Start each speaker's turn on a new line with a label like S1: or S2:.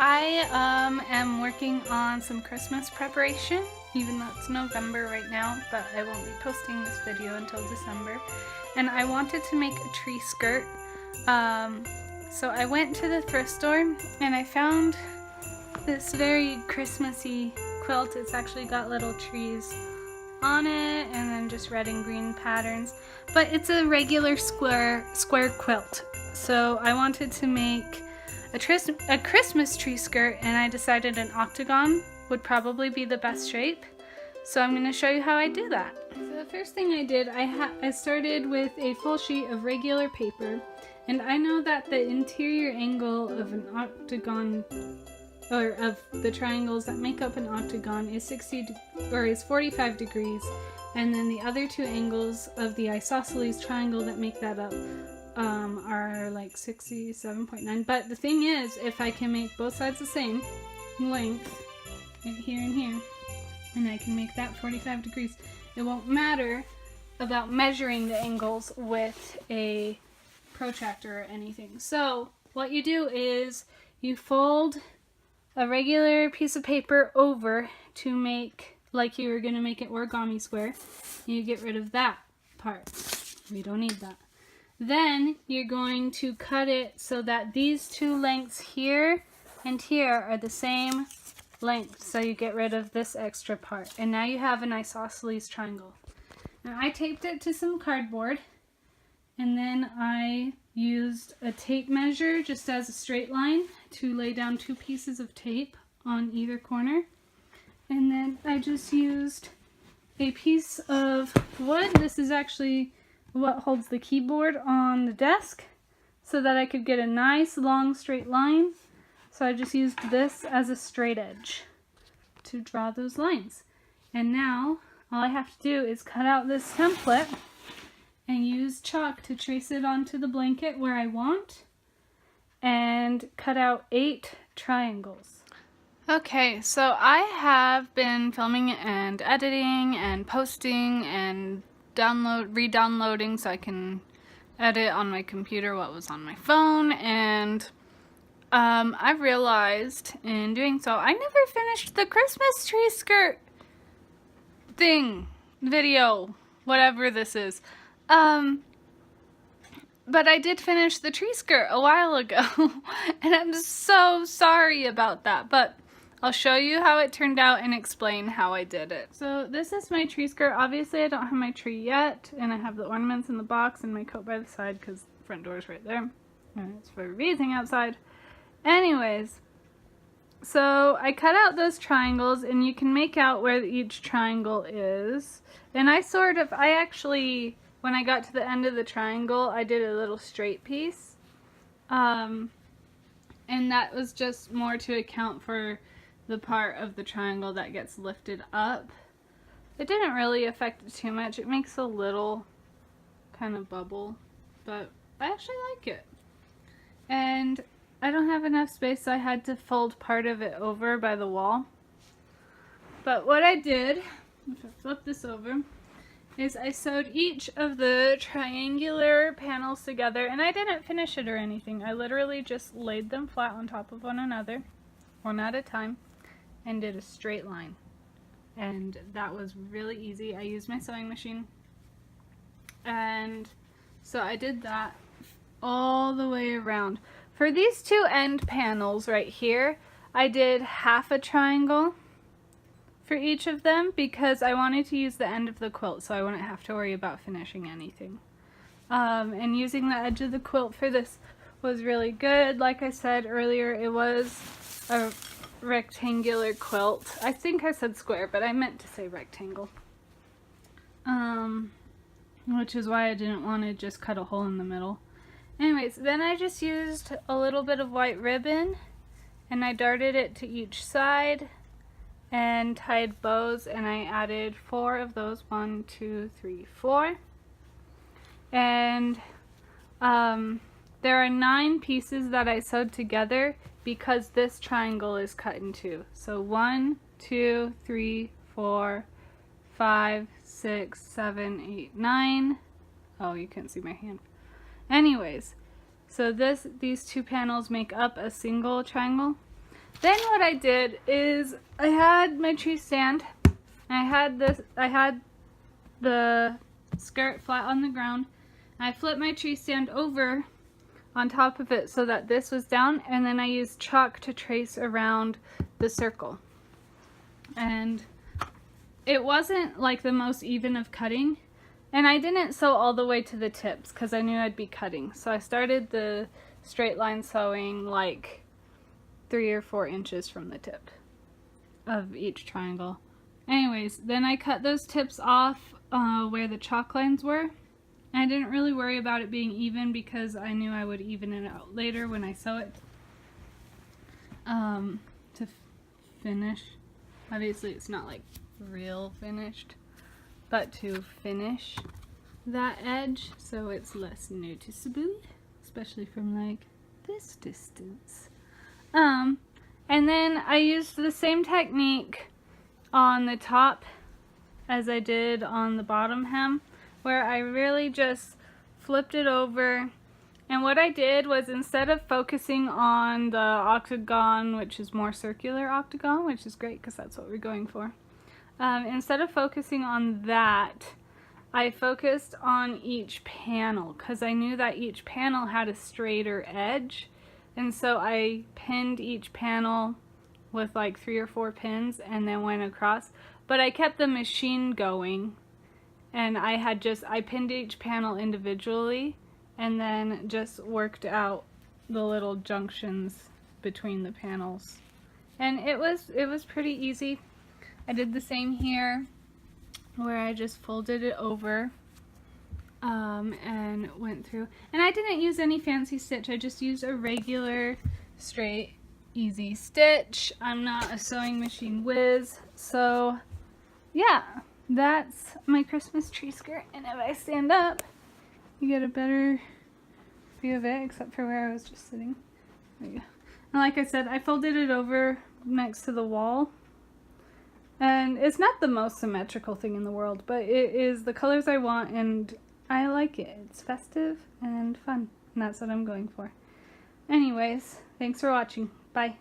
S1: I am working on some Christmas preparation, even though it's November right now, but I won't be posting this video until December. And I wanted to make a tree skirt. So I went to the thrift store and I found this very Christmassy quilt. It's actually got little trees on it and then just red and green patterns, but it's a regular square quilt. So I wanted to make a Christmas tree skirt, and I decided an octagon would probably be the best shape. So I'm going to show you how I do that. So the first thing I did, I started with a full sheet of regular paper, and I know that the interior angle of an octagon, or of the triangles that make up an octagon, is 45 degrees, and then the other two angles of the isosceles triangle that make that up are like 67.9. But the thing is, if I can make both sides the same length, right here and here, and I can make that 45 degrees, it won't matter about measuring the angles with a protractor or anything. So what you do is you fold a regular piece of paper over to make like you were going to make an origami square. You get rid of that part. We don't need that. Then you're going to cut it so that these two lengths here and here are the same length. So you get rid of this extra part. And now you have an isosceles triangle. Now I taped it to some cardboard, and then I used a tape measure just as a straight line to lay down 2 pieces of tape on either corner. And then I just used a piece of wood. This is actually what holds the keyboard on the desk, so that I could get a nice long straight line. So I just used this as a straight edge to draw those lines. And now all I have to do is cut out this template and use chalk to trace it onto the blanket where I want, and cut out 8 triangles. Okay, so I have been filming and editing and posting and re-downloading so I can edit on my computer what was on my phone, and I've realized in doing so I never finished the Christmas tree skirt video, whatever this is. But I did finish the tree skirt a while ago, and I'm so sorry about that, but I'll show you how it turned out and explain how I did it. So this is my tree skirt. Obviously I don't have my tree yet, and I have the ornaments in the box and my coat by the side because the front door is right there, and it's for breathing outside. Anyways, so I cut out those triangles, and you can make out where each triangle is. And I actually, when I got to the end of the triangle, I did a little straight piece. And that was just more to account for the part of the triangle that gets lifted up. It didn't really affect it too much. It makes a little kind of bubble, but I actually like it. And I don't have enough space, so I had to fold part of it over by the wall. But what I did, if I flip this over, is I sewed each of the triangular panels together, and I didn't finish it or anything. I literally just laid them flat on top of one another, one at a time, and did a straight line. And that was really easy. I used my sewing machine. And so I did that all the way around. For these 2 end panels right here, I did half a triangle for each of them because I wanted to use the end of the quilt so I wouldn't have to worry about finishing anything. And using the edge of the quilt for this was really good. Like I said earlier, it was a rectangular quilt. I think I said square, but I meant to say rectangle. Which is why I didn't want to just cut a hole in the middle. Anyways, then I just used a little bit of white ribbon, and I darted it to each side and tied bows, and I added 4 of those. 1, 2, 3, 4. And there are 9 pieces that I sewed together because this triangle is cut in 2. So 1, 2, 3, 4, 5, 6, 7, 8, 9. Oh, you can't see my hand. Anyways, so these 2 panels make up a single triangle. Then what I did is I had my tree stand. I had the skirt flat on the ground. I flipped my tree stand over on top of it so that this was down, and then I used chalk to trace around the circle. And it wasn't like the most even of cutting, and I didn't sew all the way to the tips because I knew I'd be cutting. So I started the straight line sewing like 3 or 4 inches from the tip of each triangle. Anyways, then I cut those tips off where the chalk lines were. I didn't really worry about it being even because I knew I would even it out later when I sew it. To finish. Obviously it's not like real finished, but to finish that edge so it's less noticeable, especially from like this distance. And then I used the same technique on the top as I did on the bottom hem, where I really just flipped it over. And what I did was, instead of focusing on the octagon, which is more circular octagon, which is great because that's what we're going for, instead of focusing on that, I focused on each panel because I knew that each panel had a straighter edge. And so I pinned each panel with like 3 or 4 pins and then went across. But I kept the machine going, and I pinned each panel individually and then just worked out the little junctions between the panels. And it was pretty easy. I did the same here, where I just folded it over and went through. And I didn't use any fancy stitch. I just used a regular, straight, easy stitch. I'm not a sewing machine whiz. So yeah, that's my Christmas tree skirt. And if I stand up, you get a better view of it, except for where I was just sitting. There you go. And like I said, I folded it over next to the wall. And it's not the most symmetrical thing in the world, but it is the colors I want, and I like it. It's festive and fun, and that's what I'm going for. Anyways, thanks for watching. Bye.